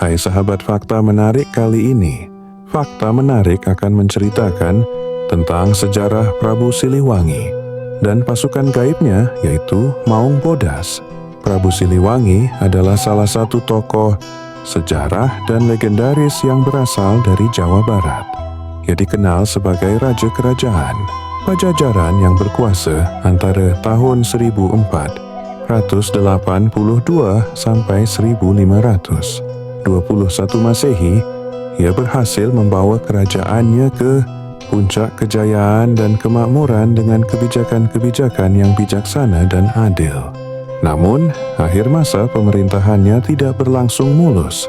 Hai sahabat fakta menarik kali ini, fakta menarik akan menceritakan tentang sejarah Prabu Siliwangi dan pasukan gaibnya yaitu Maung Bodas. Prabu Siliwangi adalah salah satu tokoh sejarah dan legendaris yang berasal dari Jawa Barat. Ia dikenal sebagai Raja Kerajaan Pajajaran yang berkuasa antara tahun 1482 sampai 1521 Masehi. Ia berhasil membawa kerajaannya ke puncak kejayaan dan kemakmuran dengan kebijakan-kebijakan yang bijaksana dan adil. Namun, akhir masa pemerintahannya tidak berlangsung mulus.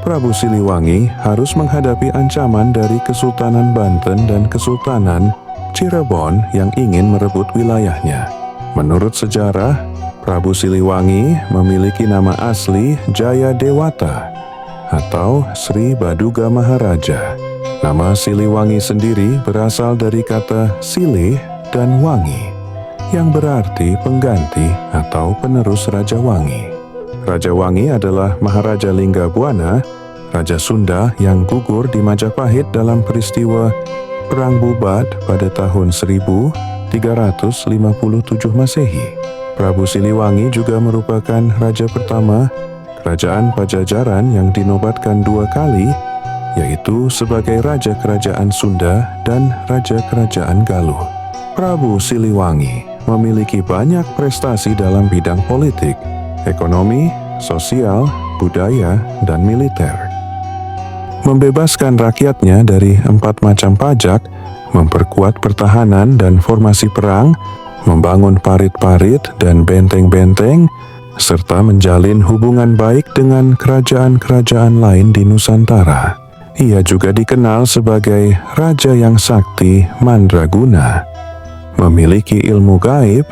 Prabu Siliwangi harus menghadapi ancaman dari Kesultanan Banten dan Kesultanan Cirebon yang ingin merebut wilayahnya. Menurut sejarah, Prabu Siliwangi memiliki nama asli Jayadewata atau Sri Baduga Maharaja. Nama Siliwangi sendiri berasal dari kata silih dan wangi, yang berarti pengganti atau penerus Raja Wangi. Raja Wangi adalah Maharaja Linggabuana, Raja Sunda yang gugur di Majapahit dalam peristiwa Perang Bubat pada tahun 1357 Masehi. Prabu Siliwangi juga merupakan raja pertama Kerajaan Pajajaran yang dinobatkan 2 kali, yaitu sebagai Raja Kerajaan Sunda dan Raja Kerajaan Galuh. Prabu Siliwangi memiliki banyak prestasi dalam bidang politik, ekonomi, sosial, budaya, dan militer. Membebaskan rakyatnya dari 4 macam pajak, memperkuat pertahanan dan formasi perang, membangun parit-parit dan benteng-benteng, serta menjalin hubungan baik dengan kerajaan-kerajaan lain di Nusantara. Ia juga dikenal sebagai Raja yang Sakti Mandraguna, memiliki ilmu gaib,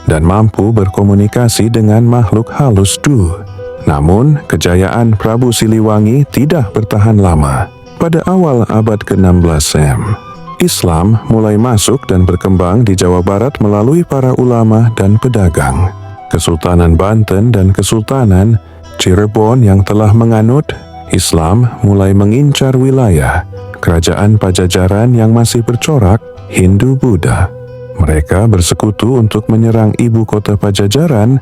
dan mampu berkomunikasi dengan makhluk halus duh. Namun, kejayaan Prabu Siliwangi tidak bertahan lama. Pada awal abad ke-16 Sem, Islam mulai masuk dan berkembang di Jawa Barat melalui para ulama dan pedagang. Kesultanan Banten dan Kesultanan Cirebon yang telah menganut Islam mulai mengincar wilayah Kerajaan Pajajaran yang masih bercorak Hindu-Buddha. Mereka bersekutu untuk menyerang ibu kota Pajajaran,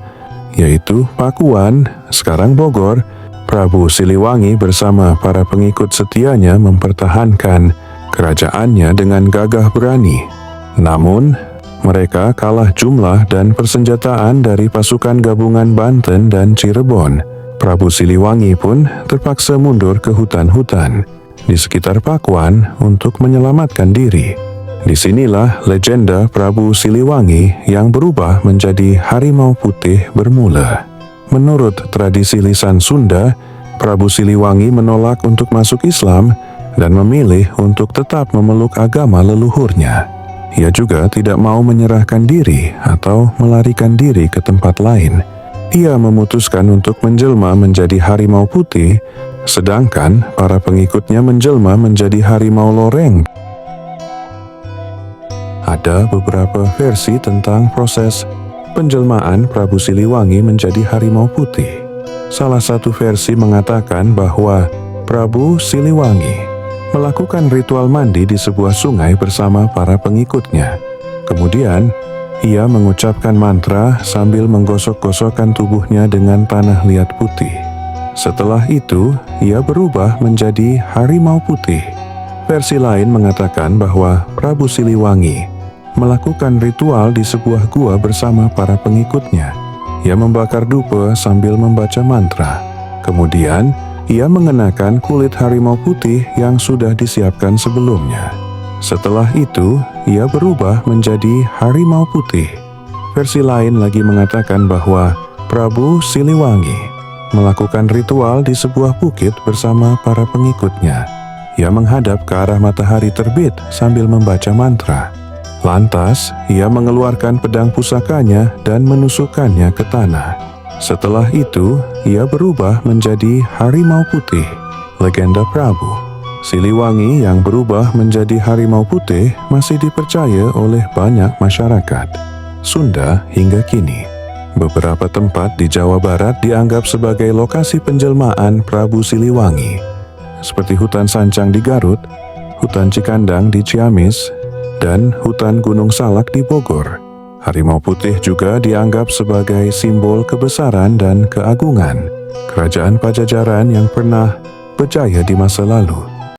yaitu Pakuan, sekarang Bogor. Prabu Siliwangi bersama para pengikut setianya mempertahankan kerajaannya dengan gagah berani. Namun, mereka kalah jumlah dan persenjataan dari pasukan gabungan Banten dan Cirebon. Prabu Siliwangi pun terpaksa mundur ke hutan-hutan di sekitar Pakuan untuk menyelamatkan diri. Disinilah legenda Prabu Siliwangi yang berubah menjadi harimau putih bermula. Menurut tradisi lisan Sunda, Prabu Siliwangi menolak untuk masuk Islam dan memilih untuk tetap memeluk agama leluhurnya. Ia juga tidak mau menyerahkan diri atau melarikan diri ke tempat lain. Ia memutuskan untuk menjelma menjadi harimau putih, sedangkan para pengikutnya menjelma menjadi harimau loreng. Ada beberapa versi tentang proses penjelmaan Prabu Siliwangi menjadi harimau putih. Salah satu versi mengatakan bahwa Prabu Siliwangi melakukan ritual mandi di sebuah sungai bersama para pengikutnya. Kemudian, ia mengucapkan mantra sambil menggosok-gosokkan tubuhnya dengan tanah liat putih. Setelah itu, ia berubah menjadi harimau putih. Versi lain mengatakan bahwa Prabu Siliwangi melakukan ritual di sebuah gua bersama para pengikutnya. Ia membakar dupa sambil membaca mantra. Kemudian, ia mengenakan kulit harimau putih yang sudah disiapkan sebelumnya. Setelah itu, ia berubah menjadi harimau putih. Versi lain lagi mengatakan bahwa Prabu Siliwangi melakukan ritual di sebuah bukit bersama para pengikutnya. Ia menghadap ke arah matahari terbit sambil membaca mantra. Lantas, ia mengeluarkan pedang pusakanya dan menusukkannya ke tanah. Setelah itu, ia berubah menjadi harimau putih. Legenda Prabu Siliwangi yang berubah menjadi harimau putih masih dipercaya oleh banyak masyarakat Sunda hingga kini. Beberapa tempat di Jawa Barat dianggap sebagai lokasi penjelmaan Prabu Siliwangi, seperti hutan Sancang di Garut, hutan Cikandang di Ciamis, dan hutan Gunung Salak di Bogor. Harimau putih juga dianggap sebagai simbol kebesaran dan keagungan Kerajaan Pajajaran yang pernah berjaya di masa lalu.